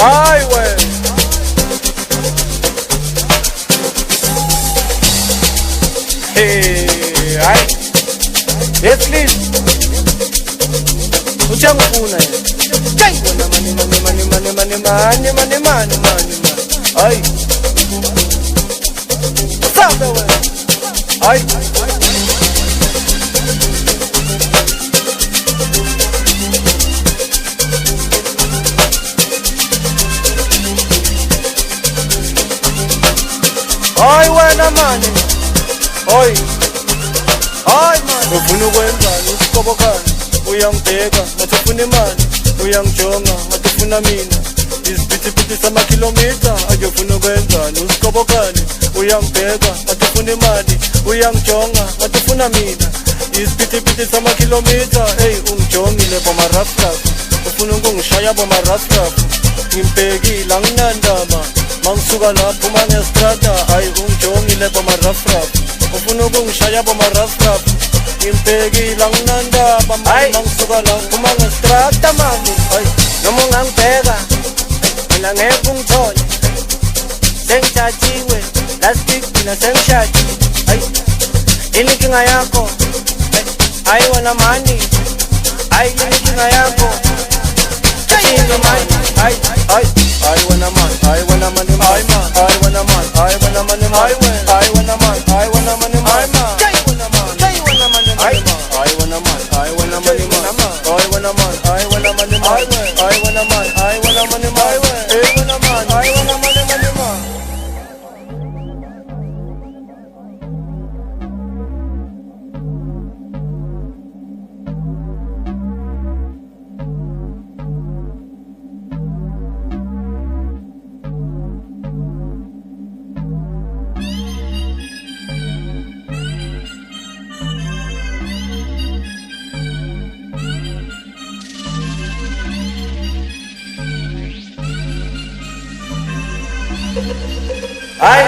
Ay, wey. Hey, ay. Yes, please. Uchangifuna yena. Hey, wena mani. Ay. Sabe wena. Ay. Ay wena mani. Oy. Ay mani. Ufuna ukwenzani usikobokana? Uyangibheka ngathi ufuna imali, uyangijonga ngathi ufuna mina. Iziphithi samakhilomitha akufuna ukwenzani usikobokane? Uyangibheka ngathi ufuna imali, uyangijonga ngathi ufuna mina. Iziphithi samakhilomitha, hey ungijongile bomarafraf, ufuna ukungishaya bomarafraf. Ngimbhekile anginandaba mangisuka lapho mangestrata, hayi ungijongile bomarafraf, ufuna ukungishaya bomarafraf. Ngimbhekile anginandaba mangisuka lapho mangestrata mami. Hayi noma ungangibheka mina ngeke ungithole, sengithathiwe last week mina sengishadile. Hayi yini inkinga yakho? Hayi wena mani, hayi yini inkinga yakho? Yini mani? Hayi wena mani, hayi wena mani, hayi man, hayi wena mani, hayi wena mani, hayi wena mani, hayi wena mani, hayi man, hayi wena mani, hayi wena mani, hayi wena mani, hayi wena mani, hayi wena mani, hayi wena mani, hayi wena mani, hayi wena mani, hayi wena mani, hayi wena mani. Ay,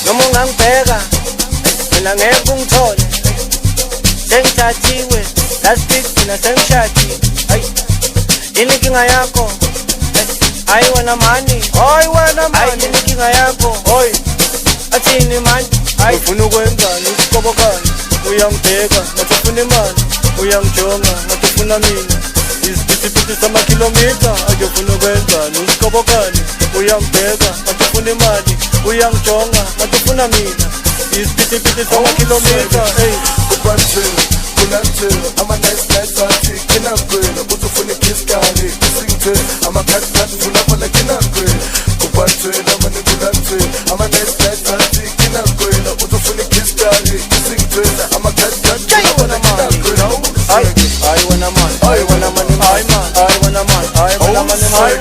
noma ungangibheka mina ngeke ungithole, sengithathiwe last week mina sengishadile. Ay, yini inkinga yakho? Hayi wena mani, hayi wena mani, hayi yini inkinga yakho? Hoy, athini mani? Hayi ufuna ukwenzani usikobokane? Uyangibheka ngathi ufuna imali, uyangijonga ngathi ufuna mina. Iziphithi samakhilomitha akufuna ukwenzani usikobokane? Uyangibheka ngathi ufuna imali, uyangijonga ngathi ufuna mina. Iziphithi samakhilomitha, hey kubanjeni kulanjeni ama-nice athi kinangwela uthi ufuna ikiskali isingitheni amakhathi fulafala kinangwela kubanjeni amane kulanjeni ama-nice athi kinangwela uthi ufuna ikiskali isingitheni amakhathi fulafala kinangwela. Ay wena mani, hayi wena mani, hayi man, hayi wena mani, hayi wena mani, hayi